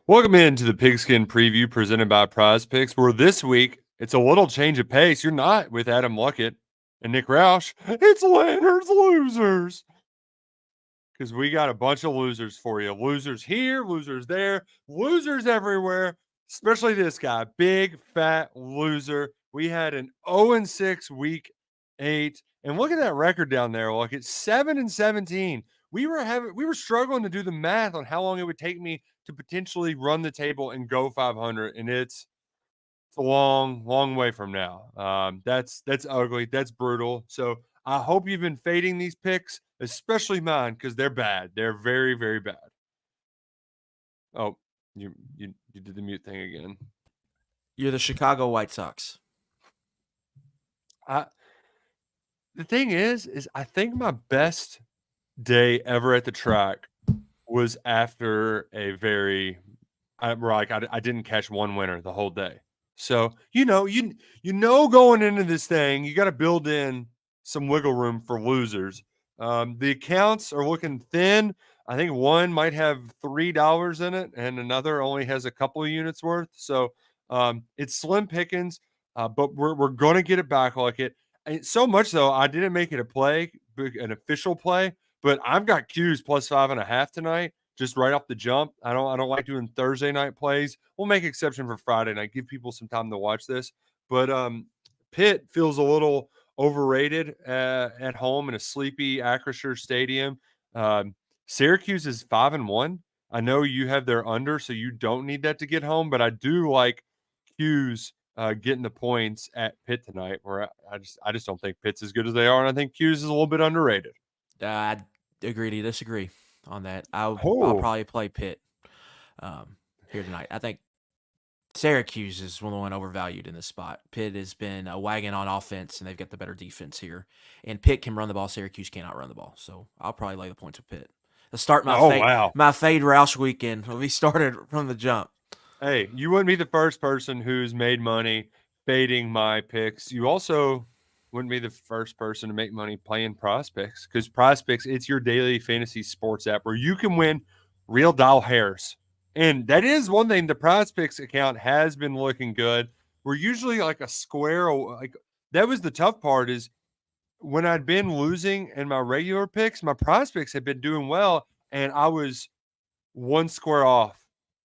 Welcome into the Pigskin Preview presented by Prize Picks, where this week it's a little change of pace. You're not with Adam Luckett and Nick Roush. It's Leonard's Losers. Because we got a bunch of losers for you. Losers here, losers there, losers everywhere, especially this guy, big, fat loser. We had an 0-6 week 8. And look at that record down there. Look, it's 7-17. We were struggling to do the math on how long it would take me to potentially run the table and go 500, and it's a long way from now. That's ugly. That's brutal. So I hope you've been fading these picks, especially mine, because they're bad. They're very, very bad. Oh, you did the mute thing again. You're the Chicago White Sox. The thing is I think my best day ever at the track was after a very I didn't catch one winner the whole day. So, you know going into this thing, you got to build in some wiggle room for losers. The accounts are looking thin. I think one might have $3 in it and another only has a couple of units worth. So, it's slim pickings, but we're going to get it back like it. And so much so, I didn't make it a play, an official play, but I've got Q's plus 5.5 tonight. Just right off the jump. I don't like doing Thursday night plays. We'll make exception for Friday night. Give people some time to watch this. But Pitt feels a little overrated at home in a sleepy Acrisure Stadium. Syracuse is 5-1. I know you have their under, so you don't need that to get home. But I do like Q's getting the points at Pitt tonight. Where I just don't think Pitt's as good as they are, and I think Q's is a little bit underrated. I agree to disagree on that. I'll probably play Pitt here tonight. I think Syracuse is one overvalued in this spot. Pitt has been a wagon on offense, and they've got the better defense here. And Pitt can run the ball. Syracuse cannot run the ball. So I'll probably lay the points with Pitt. Let's start my fade Roush weekend. We started from the jump. Hey, you wouldn't be the first person who's made money fading my picks. You also wouldn't be the first person to make money playing Prize Picks, because Prize Picks, it's your daily fantasy sports app where you can win real doll hairs. And that is one thing. The Prize Picks account has been looking good. We're usually like a square. Like that was the tough part, is when I'd been losing in my regular picks, my Prize Picks had been doing well, and I was one square off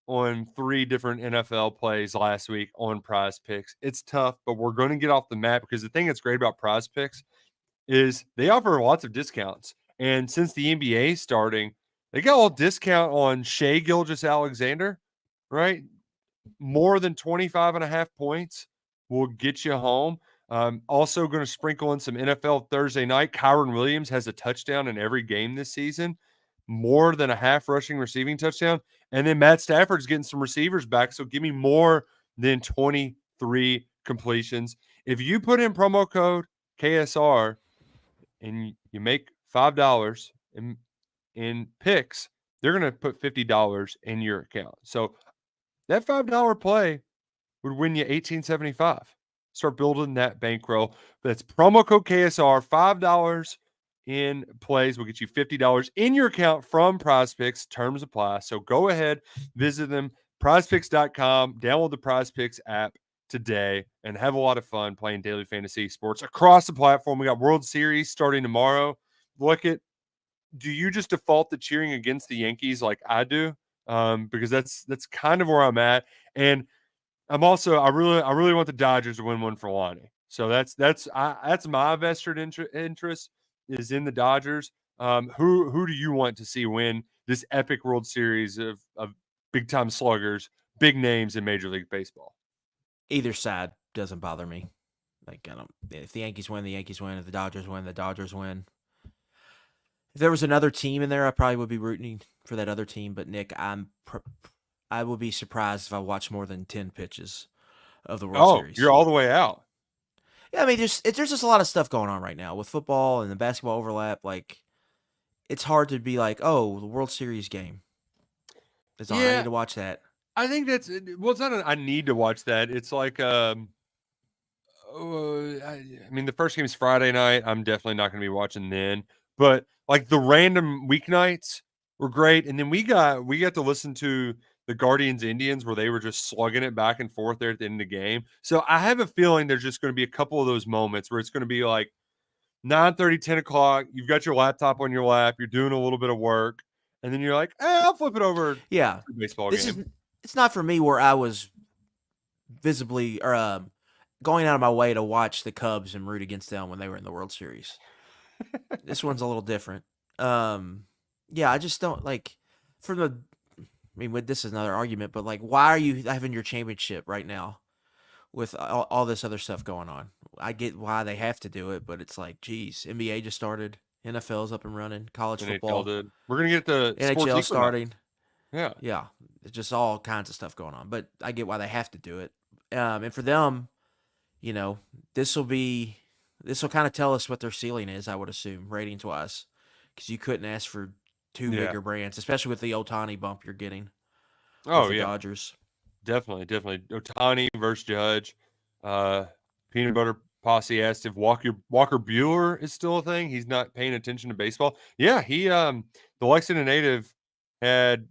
on 3 different NFL plays last week on Prize Picks. It's tough, but we're going to get off the map, because the thing that's great about Prize Picks is they offer lots of discounts. And since the NBA is starting, they got a little discount on Shai Gilgeous-Alexander, right? More than 25.5 points will get you home. Also going to sprinkle in some NFL Thursday night. Kyron Williams has a touchdown in every game this season, more than a half rushing receiving touchdown. And then Matt Stafford's getting some receivers back, so give me more than 23 completions. If you put in promo code KSR and you make $5 in picks, they're going to put $50 in your account. So that $5 play would win you $18.75. Start building that bankroll. That's promo code KSR, $5 in plays will get you $50 in your account from Prize Picks. Terms apply. So go ahead, visit them, prizepicks.com, download the Prize Picks app today, and have a lot of fun playing daily fantasy sports across the platform. We got World Series starting tomorrow. Do you just default to cheering against the Yankees like I do? Because that's kind of where I'm at. And I'm also I really want the Dodgers to win one for Lonnie. So that's my vested interest is in the Dodgers. Who do you want to see win this epic World Series of big time sluggers, big names in Major League Baseball? Either side doesn't bother me. Like if the Yankees win, the Yankees win. If the Dodgers win, the Dodgers win. If there was another team in there, I probably would be rooting for that other team. But Nick, I would be surprised if I watch more than 10 pitches of the World Series. You're all the way out. Yeah, I mean, there's just a lot of stuff going on right now with football and the basketball overlap. Like, it's hard to be like, oh, the World Series game is on. I need to watch that. I think it's not I need to watch that. It's like, I mean, the first game is Friday night. I'm definitely not going to be watching then. But like the random weeknights were great, and then we got to listen to the Guardians Indians where they were just slugging it back and forth there at the end of the game. So I have a feeling there's just going to be a couple of those moments where it's going to be like 9:30, 10 o'clock. You've got your laptop on your lap. You're doing a little bit of work. And then you're like, I'll flip it over to Yeah. a baseball This game. is it's not for me where I was visibly or going out of my way to watch the Cubs and root against them when they were in the World Series. This one's a little different. Yeah, I just don't like from the. I mean, this is another argument, but like, why are you having your championship right now with all this other stuff going on? I get why they have to do it, but it's like, geez, NBA just started, NFL's up and running, college NHL football, did. We're going to get the sports NHL equinox. starting. Yeah. Yeah, it's just all kinds of stuff going on, but I get why they have to do it. And for them, you know, this will kind of tell us what their ceiling is, I would assume, ratings wise, because you couldn't ask for two Yeah. bigger brands, especially with the Ohtani bump you're getting Oh, with the yeah. Dodgers. Definitely. Ohtani versus Judge. Peanut Butter Posse asked if Walker Bueller is still a thing. He's not paying attention to baseball. Yeah, the Lexington native had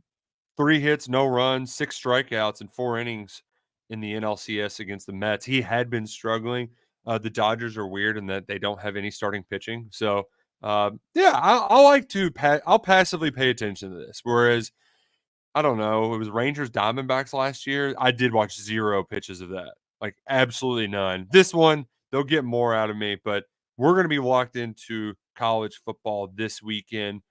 3 hits, no runs, 6 strikeouts, and 4 innings in the NLCS against the Mets. He had been struggling. The Dodgers are weird in that they don't have any starting pitching. So, yeah, I like to I'll passively pay attention to this. Whereas, I don't know, it was Rangers Diamondbacks last year. I did watch 0 pitches of that, like absolutely none. This one, they'll get more out of me, but we're going to be locked into college football this weekend.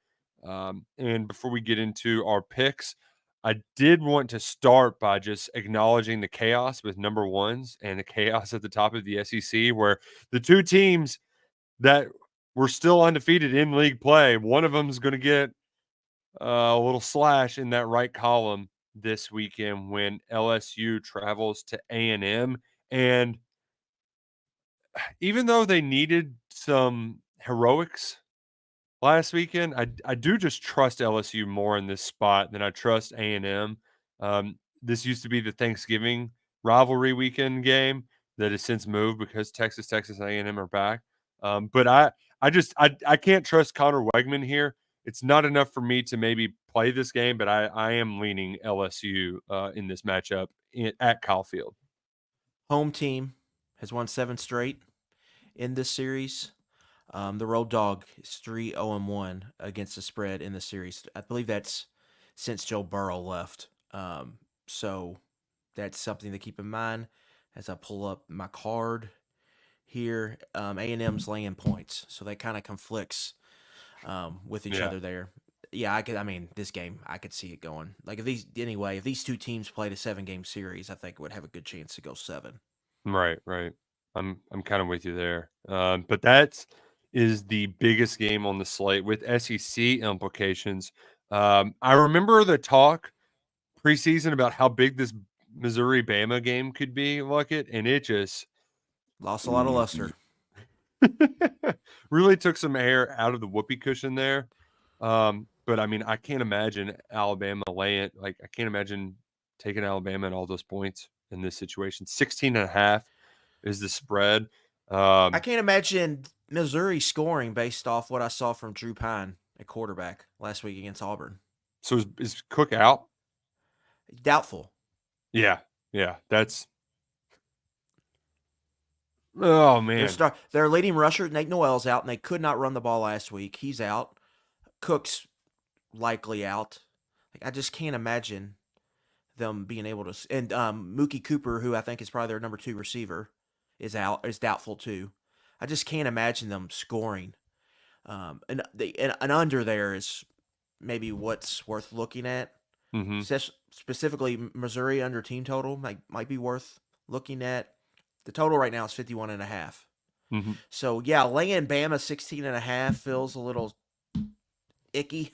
And before we get into our picks, I did want to start by just acknowledging the chaos with number ones and the chaos at the top of the SEC, where the two teams that were still undefeated in league play, one of them is going to get a little slash in that right column this weekend when LSU travels to A&M. And even though they needed some heroics last weekend, I do just trust LSU more in this spot than I trust A&M. This used to be the Thanksgiving rivalry weekend game that has since moved because Texas A&M are back. But I can't trust Connor Wegman here. It's not enough for me to maybe play this game, but I am leaning LSU in this matchup at Kyle Field. Home team has won 7 straight in this series. The road dog is 3-0-1 against the spread in the series. I believe that's since Joe Burrow left. So that's something to keep in mind as I pull up my card here. A&M's laying points, so that kind of conflicts with each other there. Yeah, this game, I could see it going. Like if these two teams played a 7-game series, I think it would have a good chance to go 7. Right. I'm kind of with you there. But that is the biggest game on the slate with SEC implications. I remember the talk preseason about how big this Missouri Bama game could be, Luckett, and it just Lost a lot of luster. really took some air out of the whoopee cushion there. But I mean, I can't imagine Alabama laying like I can't imagine taking Alabama and all those points in this situation. 16.5 is the spread. I can't imagine Missouri scoring based off what I saw from Drew Pine at quarterback last week against Auburn. So is Cook out? Doubtful. Yeah. That's oh man. Their leading rusher Nate Noel's out, and they could not run the ball last week. He's out. Cook's likely out. Like I just can't imagine them being able to. And Mookie Cooper, who I think is probably their number 2 receiver, is doubtful too. I just can't imagine them scoring. And an under there is maybe what's worth looking at. Mm-hmm. Specifically, Missouri under team total might be worth looking at. The total right now is 51.5. Mm-hmm. So yeah, laying Bama 16.5 feels a little icky.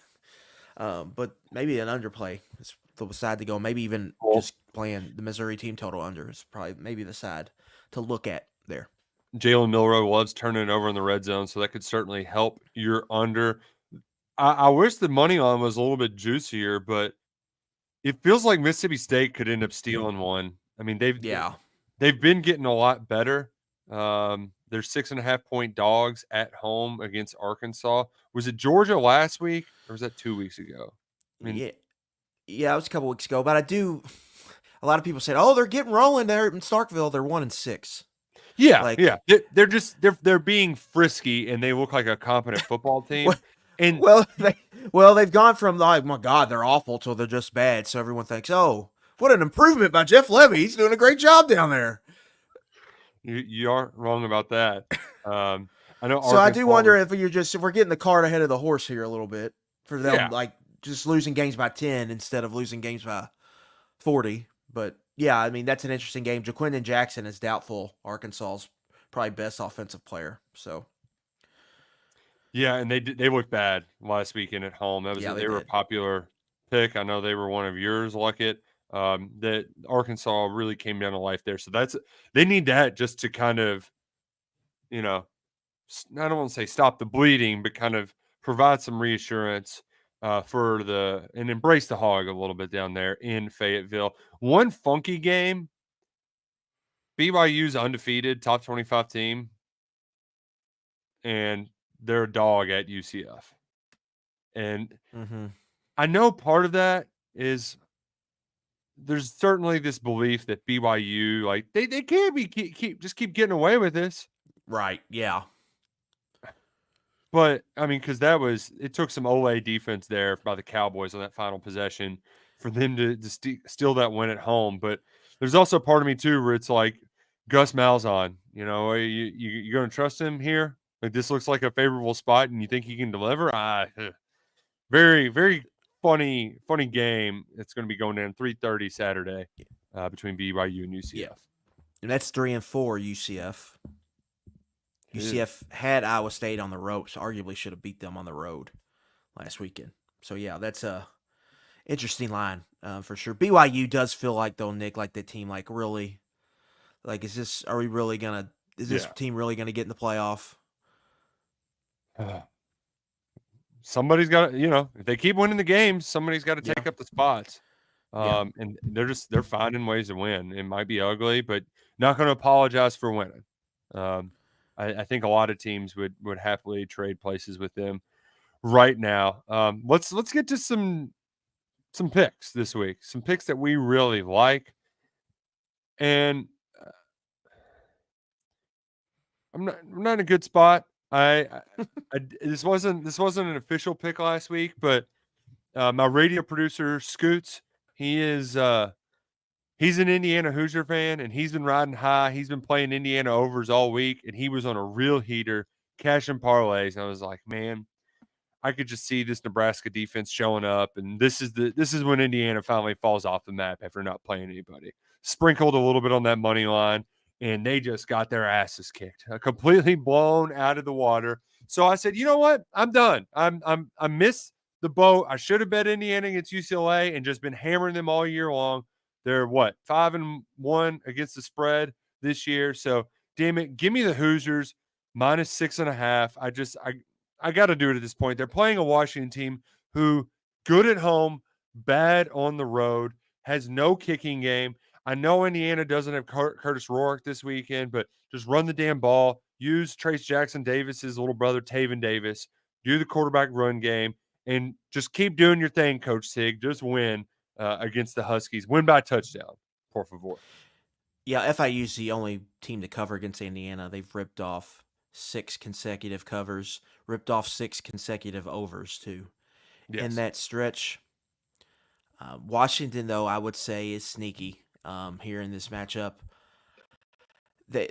But maybe an underplay is the side to go. Maybe even just playing the Missouri team total under is probably maybe the side to look at there. Jalen Milroe loves turning it over in the red zone, so that could certainly help your under. I wish the money line was a little bit juicier, but it feels like Mississippi State could end up stealing one. I mean, they've been getting a lot better. They're 6.5-point dogs at home against Arkansas. Was it Georgia last week or was that 2 weeks ago? I mean, Yeah, Yeah, it was a couple weeks ago, but a lot of people said, "Oh, they're getting rolling there in Starkville. They're 1-6." Yeah, Like, yeah. They're being frisky and they look like a competent football team. And well, they've gone from like, my God, they're awful till they're just bad. So everyone thinks, oh, what an improvement by Jeff Levy. He's doing a great job down there. you aren't wrong about that. Um, I know So I do Arkansas. wonder if we're getting the cart ahead of the horse here a little bit for them, Yeah, like just losing games by 10 instead of losing games by 40. But yeah, I mean, that's an interesting game. Jaquindon Jackson is doubtful. Arkansas's probably best offensive player. So yeah, and they looked bad last weekend at home. yeah, they They were a did. popular pick. I know they were one of yours, Luckett. That Arkansas really came down to life there. So they need that just to kind of, you know, I don't want to say stop the bleeding, but kind of provide some reassurance and embrace the hog a little bit down there in Fayetteville. One funky game. BYU's undefeated, top 25 team, and they're a dog at UCF. And Mm-hmm. I know part of that is there's certainly this belief that BYU, like they can't be keep getting away with this. Right. Yeah. But I mean, because it took some Ole defense there by the Cowboys on that final possession for them to steal that win at home. But there's also part of me too where it's like Gus Malzahn, you going to trust him here? Like this looks like a favorable spot, and you think he can deliver? Very very funny game. It's going to be going down 3:30 Saturday between BYU and UCF. Yeah. And that's 3-4 UCF. Ew. UCF had Iowa State on the ropes. Arguably should have beat them on the road last weekend. So yeah, that's a interesting line for sure. BYU does feel like though, Nick, like the team, like really, like is this Yeah. team really gonna get in the playoff? Somebody's got to, if they keep winning the games, somebody's got to Yeah, take up the spots. yeah, And they're finding ways to win. It might be ugly, but not going to apologize for winning. Um, I think a lot of teams would happily trade places with them right now. Let's get to some picks this week. Some picks that we really like, and I'm not in a good spot. This wasn't an official pick last week, but my radio producer Scoots, he is he's an Indiana Hoosier fan, and he's been riding high. He's been playing Indiana overs all week, and he was on a real heater, cashing parlays. And I was like, man, I could just see this Nebraska defense showing up, and this is when Indiana finally falls off the map after not playing anybody. Sprinkled a little bit on that money line, and they just got their asses kicked, completely blown out of the water. So I said, you know what? I'm done. I missed the boat. I should have bet Indiana against UCLA and just been hammering them all year long. They're 5-1 against the spread this year. So damn it, give me the Hoosiers -6.5. I got to do it at this point. They're playing a Washington team who good at home, bad on the road, has no kicking game. I know Indiana doesn't have Curtis Rourke this weekend, but just run the damn ball. Use Trace Jackson Davis's little brother, Taven Davis. Do the quarterback run game, and just keep doing your thing, Coach Sig. Just win against the Huskies. Win by touchdown, por favor. yeah. FIU's the only team to cover against Indiana. They've ripped off 6 consecutive covers, ripped off 6 consecutive overs too. In Yes. that stretch, Washington, though, I would say is sneaky here in this matchup. They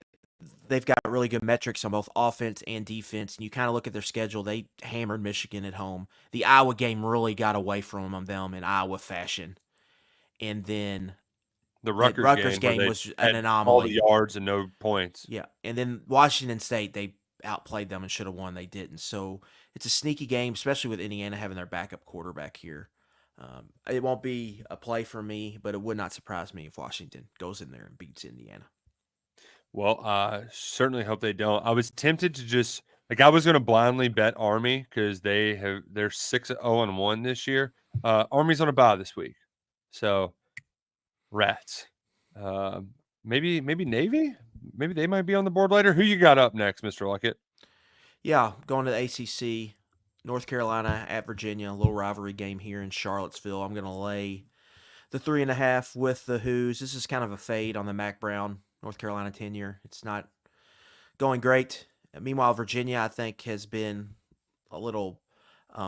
they've got really good metrics on both offense and defense. And you kind of look at their schedule; they hammered Michigan at home. The Iowa game really got away from them in Iowa fashion, and then The the Rutgers Rutgers game where game they was an had all the anomaly. yards and no points. Yeah, and then Washington State, they outplayed them and should have won. They didn't. So it's a sneaky game, especially with Indiana having their backup quarterback here. It won't be a play for me, but it would not surprise me if Washington goes in there and beats Indiana. Well, I certainly hope they don't. I was tempted to just I was going to blindly bet Army because they're 6-0-1 this year. Army's on a bye this week, so rats. Uh, maybe Navy. Maybe they might be on the board later. Who you got up next, Mr. Luckett? Yeah, going to the ACC. North Carolina at Virginia, a little rivalry game here in Charlottesville. I'm going to lay the 3.5 with the Who's. This is kind of a fade on the Mac Brown North Carolina tenure. It's not going great. Meanwhile, Virginia, I think, has been a little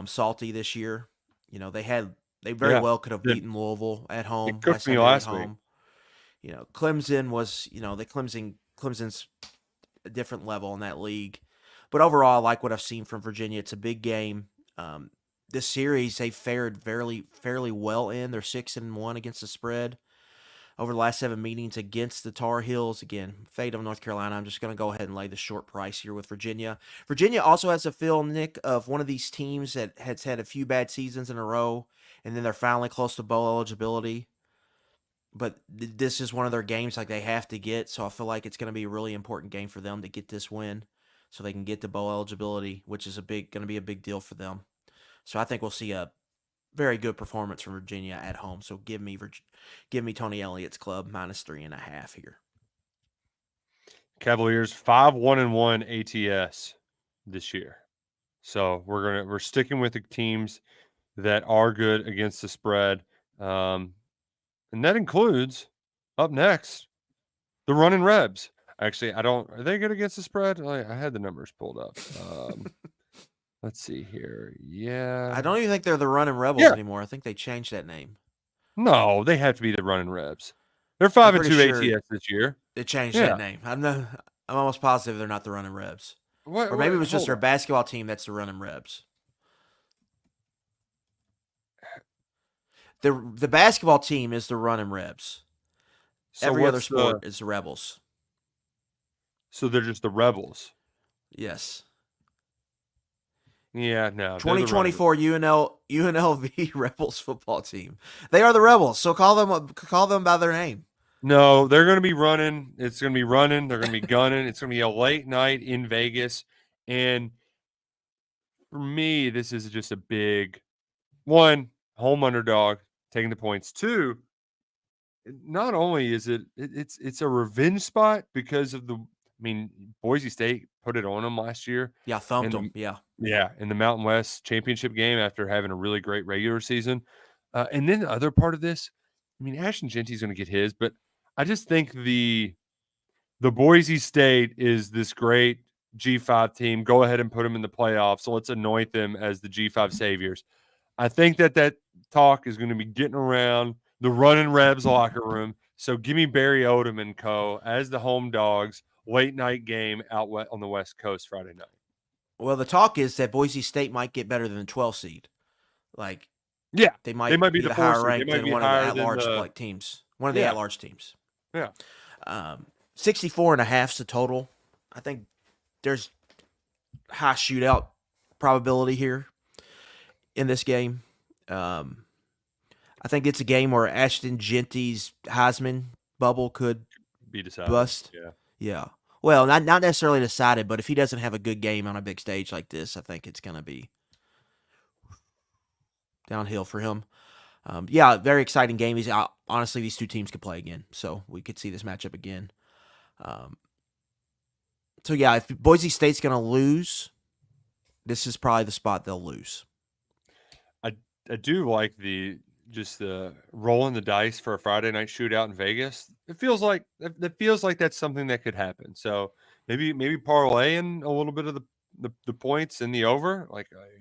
salty this year. You know, they very well could have beaten Louisville at home cooked last me time they were at last week. home. You know, Clemson was, Clemson's a different level in that league. But overall, I like what I've seen from Virginia. It's a big game. This series, they fared fairly well in. They're 6-1 against the spread over the last 7 meetings against the Tar Heels. Again, fate of North Carolina. I'm just going to go ahead and lay the short price here with Virginia. Virginia also has a feel, Nick, of one of these teams that has had a few bad seasons in a row, and then they're finally close to bowl eligibility. But this is one of their games like they have to get, so I feel like it's going to be a really important game for them to get this win so they can get to bowl eligibility, which is going to be a big deal for them. So I think we'll see a very good performance from Virginia at home. So give me Tony Elliott's club -3.5 here. Cavaliers 5-1-1 ATS this year. So we're sticking with the teams that are good against the spread. And that includes up next the Running Rebs. Actually, are they good against the spread? I had the numbers pulled up. Let's see here. Yeah. I don't even think they're the Running Rebels anymore. I think they changed that name. No, they have to be the Running Rebs. They're 5-2 ATS this year. They changed that name. I'm almost positive they're not the Running Rebs. Or maybe it was just their basketball team that's the Running Rebs. The basketball team is the Running Rebs. So every other sport is the Rebels. So they're just the Rebels. Yes. Yeah, no. 2024 UNLV Rebels football team. They are the Rebels, so call them by their name. No, they're going to be running. It's going to be running. They're going to be gunning. It's going to be a late night in Vegas. And for me, this is just a big one, home underdog, taking the points. 2, not only is it's a revenge spot because of Boise State put it on them last year. Yeah, thumped them. Yeah, in the Mountain West championship game after having a really great regular season. And then the other part of this, Ashton Genty's going to get his, but I just think the Boise State is this great G5 team. Go ahead and put them in the playoffs. So let's anoint them as the G5 saviors. I think that talk is going to be getting around the Running Rebs locker room. So give me Barry Odom and co. as the home dogs. Late night game out on the West Coast Friday night. Well, the talk is that Boise State might get better than the 12 seed. They might be the higher ranked than one of the at-large teams. One of the at-large teams. Yeah. 64.5 is the total. I think there's high shootout probability here in this game. I think it's a game where Ashton Genty's Heisman bubble could be decided. Bust. Yeah. Well, not necessarily decided, but if he doesn't have a good game on a big stage like this, I think it's going to be downhill for him. Very exciting game. Honestly, these two teams could play again, so we could see this matchup again. If Boise State's going to lose, this is probably the spot they'll lose. I do like the rolling the dice for a Friday night shootout in Vegas. It feels like that's something that could happen. So maybe parlaying a little bit of the points in the over.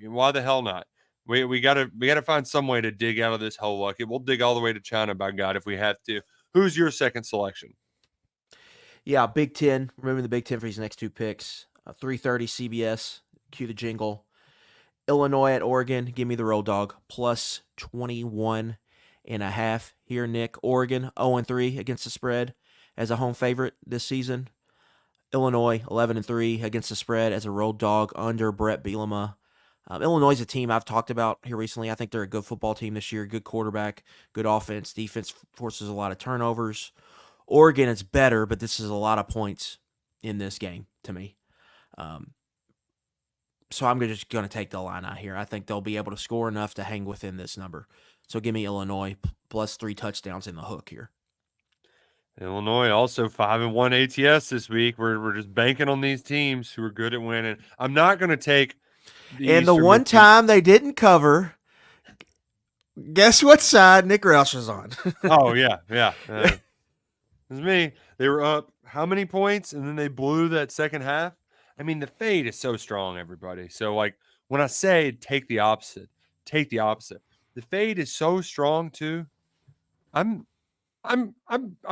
Why the hell not? We gotta find some way to dig out of this hole. We'll dig all the way to China, by God, if we have to. Who's your second selection? Yeah, Big Ten. Removing the Big Ten for these next two picks. 3:30 CBS. Cue the jingle. Illinois at Oregon. Give me the road dog. Plus 21.5 here, Nick. Oregon 0-3 against the spread as a home favorite this season. Illinois 11-3 against the spread as a road dog under Brett Bielema. Illinois is a team I've talked about here recently. I think they're a good football team this year. Good quarterback, good offense. Defense forces a lot of turnovers. Oregon is better, but this is a lot of points in this game to me. So I'm just going to take the line out here. I think they'll be able to score enough to hang within this number. So give me Illinois plus 3 touchdowns in the hook here. Illinois also 5-1 ATS this week. We're just banking on these teams who are good at winning. I'm not going to take And the Eastern one Michigan. time they didn't cover, guess what side Nick Roush was on? Oh yeah. It was me. They were up how many points, and then they blew that second half. I mean, the fade is so strong, everybody. So like when I say take the opposite, take the opposite. The fade is so strong too. I'm I'm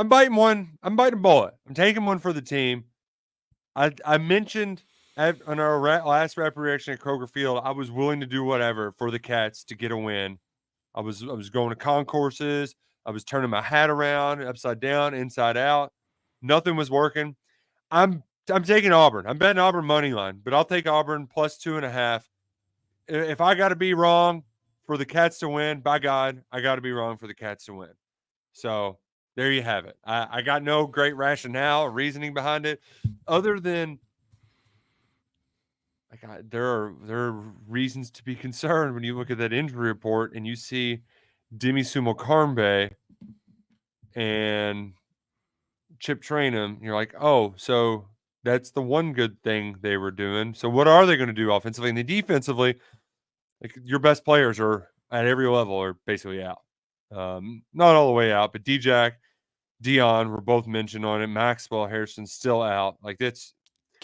biting one. I'm biting a bullet. I'm taking one for the team. I mentioned on our last rap reaction at Kroger Field, I was willing to do whatever for the Cats to get a win. I was going to concourses. I was turning my hat around, upside down, inside out. Nothing was working. I'm taking Auburn. I'm betting Auburn money line, but I'll take Auburn plus 2.5. If I got to be wrong for the Cats to win, by God, I got to be wrong for the Cats to win. So there you have it. I got no great rationale or reasoning behind it, other than there are reasons to be concerned when you look at that injury report and you see Demi Sumo and Chip Trainum. You're like, oh, so that's the one good thing they were doing. So what are they going to do offensively and then defensively? Like your best players are at every level are basically out. Not all the way out, but D-Jack, Dion were both mentioned on it. Maxwell Harrison's still out. Like it's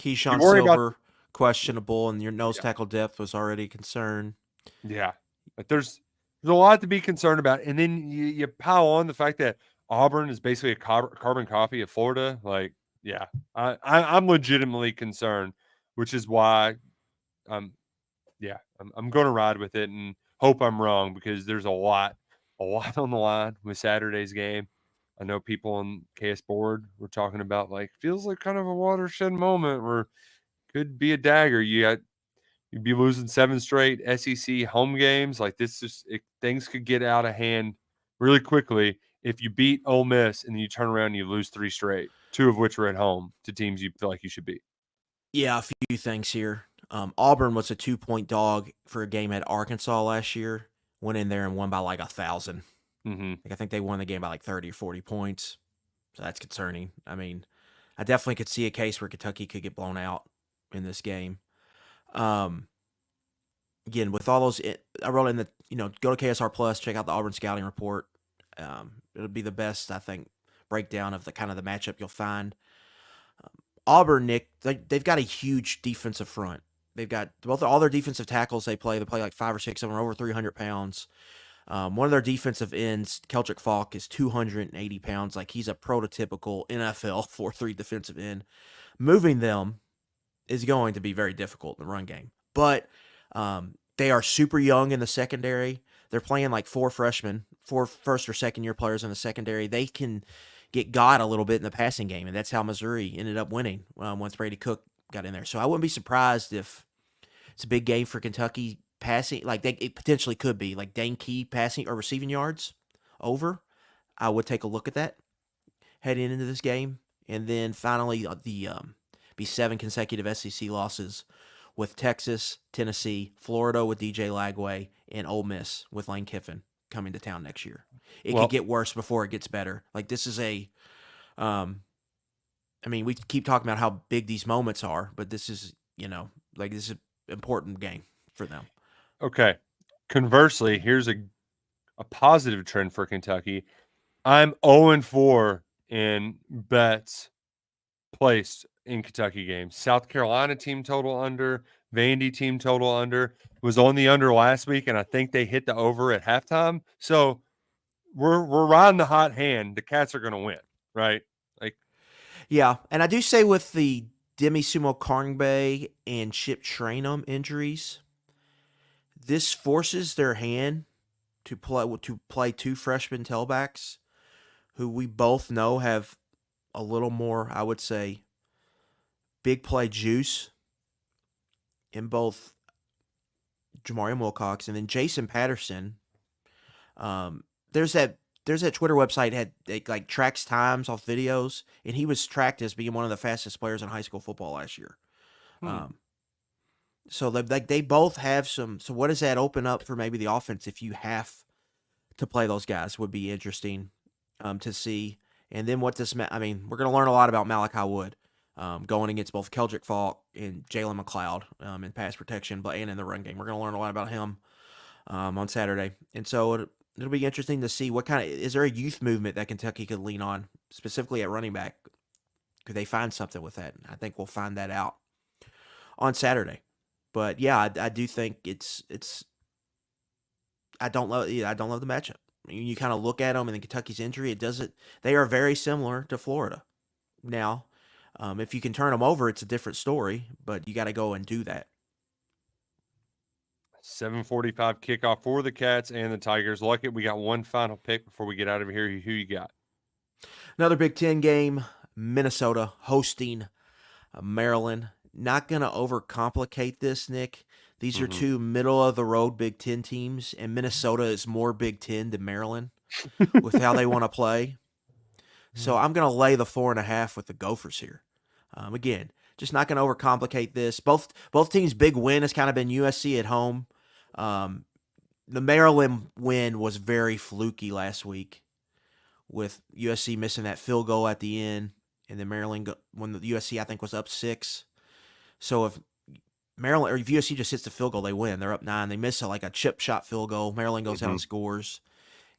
you Keyshawn worry about Silver, questionable, and your nose tackle depth was already a concern. Yeah, but there's a lot to be concerned about, and then you pile on the fact that Auburn is basically a carbon copy of Florida. Like, yeah, I'm legitimately concerned, which is why I'm going to ride with it and hope I'm wrong because there's a lot on the line with Saturday's game. I know people on KS Board were talking about like feels like kind of a watershed moment where could be a dagger. You'd be losing 7 straight SEC home games. Like this, things could get out of hand really quickly if you beat Ole Miss and then you turn around and you lose 3 straight, 2 of which were at home to teams you feel like you should beat. Yeah, a few things here. Auburn was a 2-point dog for a game at Arkansas last year. Went in there and won by like 1,000. Mm-hmm. Like I think they won the game by like 30 or 40 points. So that's concerning. I mean, I definitely could see a case where Kentucky could get blown out in this game. Again, with all those, I wrote in the, go to KSR Plus, check out the Auburn scouting report. It'll be the best, I think, breakdown of the kind of the matchup you'll find. Auburn, Nick, they've got a huge defensive front. They've got all their defensive tackles they play like 5 or 6 of them are over 300 pounds. One of their defensive ends, Keldrick Falk, is 280 pounds. Like he's a prototypical NFL 4-3 defensive end. Moving them is going to be very difficult in the run game. But they are super young in the secondary. They're playing like 4 freshmen, 4 first or second year players in the secondary. They can get got a little bit in the passing game, and that's how Missouri ended up winning once Brady Cook got in there. So I wouldn't be surprised if it's a big game for Kentucky passing. Like it potentially could be like Dane Key passing or receiving yards over. I would take a look at that heading into this game, and then finally be 7 consecutive SEC losses with Texas, Tennessee, Florida with DJ Lagway, and Ole Miss with Lane Kiffin coming to town next year. It could get worse before it gets better. Like this is we keep talking about how big these moments are, but this is, this is an important game for them. Okay. Conversely, here's a positive trend for Kentucky. I'm 0-4 in bets placed in Kentucky games. South Carolina team total under, Vandy team total under, was on the under last week, and I think they hit the over at halftime. So we're riding the hot hand. The Cats are going to win, right? Like, yeah, and I do say with the Demi Sumo Karngbae and Chip Trainum injuries, this forces their hand to play 2 freshman tailbacks who we both know have a little more, I would say, big play juice in both Jamarian Wilcox and then Jason Patterson. There's that Twitter website that tracks times off videos, and he was tracked as being one of the fastest players in high school football last year. So they both have some. So what does that open up for maybe the offense if you have to play those guys? Would be interesting to see. And then what does we're going to learn a lot about Malachi Wood. going against both Keldrick Falk and Jalen McLeod in pass protection, but and in the run game. We're going to learn a lot about him on Saturday. And so it'll be interesting to see is there a youth movement that Kentucky could lean on, specifically at running back? Could they find something with that? I think we'll find that out on Saturday. But yeah, I do think it's I don't love the matchup. You kind of look at them and then Kentucky's injury, they are very similar to Florida. Now, if you can turn them over, it's a different story, but you got to go and do that. 7:45 kickoff for the Cats and the Tigers. Luckett, we got one final pick before we get out of here. Who you got? Another Big Ten game, Minnesota hosting Maryland. Not going to overcomplicate this, Nick. These are two middle-of-the-road Big Ten teams, and Minnesota is more Big Ten than Maryland with how they want to play. So I'm going to lay the 4.5 with the Gophers here. Again, just not going to overcomplicate this. Both teams' big win has kind of been USC at home. The Maryland win was very fluky last week with USC missing that field goal at the end, and then Maryland, when the USC, I think, was up 6. So if USC just hits the field goal, they win. They're up 9. They miss a chip shot field goal. Maryland goes out and scores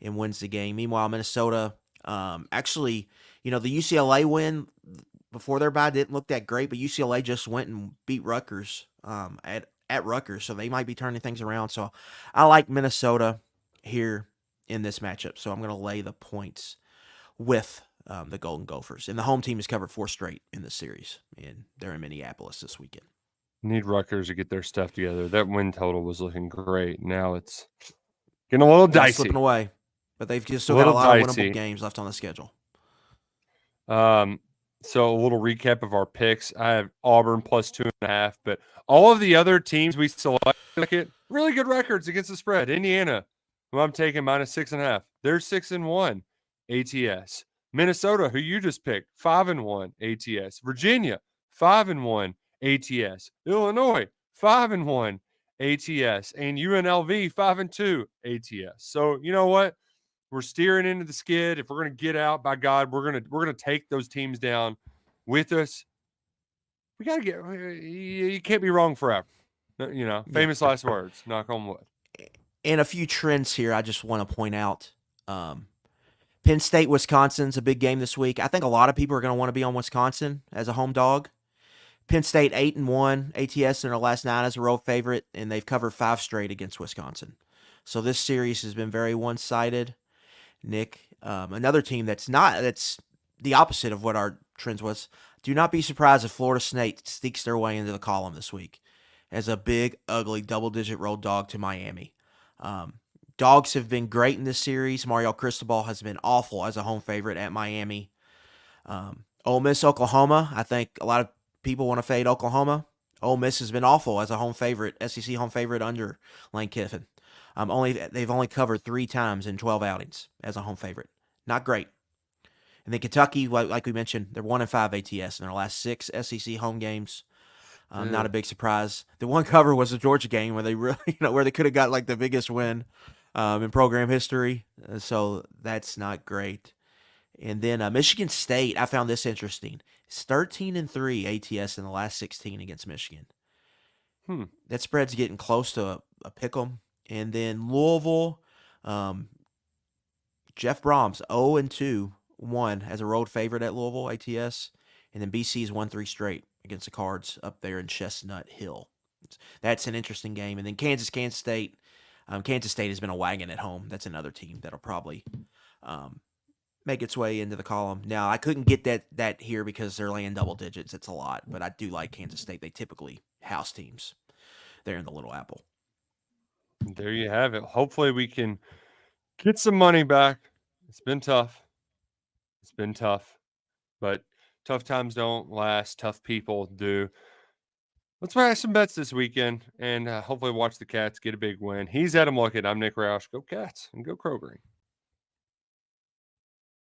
and wins the game. Meanwhile, Minnesota, actually, the UCLA win before their bye didn't look that great, but UCLA just went and beat Rutgers at Rutgers, so they might be turning things around. So I like Minnesota here in this matchup, so I'm going to lay the points with the Golden Gophers. And the home team has covered 4 straight in this series, and they're in Minneapolis this weekend. Need Rutgers to get their stuff together. That win total was looking great. Now it's getting a little dicey. Slipping away, but they've still got a lot of winnable games left on the schedule. So a little recap of our picks. I have Auburn plus 2.5, but all of the other teams we selected, really good records against the spread. Indiana, who I'm taking, minus 6.5. They're 6-1 ATS. Minnesota, who you just picked, 5-1 ATS. Virginia, 5-1 ATS. Illinois, 5-1 ATS. And UNLV, 5-2 ATS. So you know what? We're steering into the skid. If we're going to get out, by God, we're going to take those teams down with us. We got to get. You can't be wrong forever. Famous last words. Knock on wood. And a few trends here I just want to point out. Penn State, Wisconsin's a big game this week. I think a lot of people are going to want to be on Wisconsin as a home dog. Penn State 8-1 ATS in their last 9 as a road favorite, and they've covered 5 straight against Wisconsin. So this series has been very one-sided. Nick, another team that's the opposite of what our trends was. Do not be surprised if Florida State sneaks their way into the column this week as a big, ugly, double-digit road dog to Miami. Dogs have been great in this series. Mario Cristobal has been awful as a home favorite at Miami. Ole Miss, Oklahoma. I think a lot of people want to fade Oklahoma. Ole Miss has been awful as a home favorite, SEC home favorite under Lane Kiffin. They've only covered 3 times in 12 outings as a home favorite. Not great. And then Kentucky, like we mentioned, they're 1-5 ATS in their last 6 SEC home games. Not a big surprise. The one cover was the Georgia game where they really, where they could have got the biggest win in program history. So that's not great. And then Michigan State, I found this interesting. It's 13-3 ATS in the last 16 against Michigan. That spread's getting close to a pick'em. And then Louisville, Jeff Brahms, 0-2-1 as a road favorite at Louisville ATS. And then BC's 1-3 straight against the Cards up there in Chestnut Hill. That's an interesting game. And then Kansas State. Kansas State has been a wagon at home. That's another team that'll probably make its way into the column. Now, I couldn't get that here because they're laying double digits. It's a lot. But I do like Kansas State. They typically house teams there in the Little Apple. There you have it. Hopefully we can get some money back. It's been tough. But tough times don't last. Tough people do. Let's make some bets this weekend and hopefully watch the Cats get a big win. He's Adam Luckett. I'm Nick Roush. Go Cats and go Crow Green.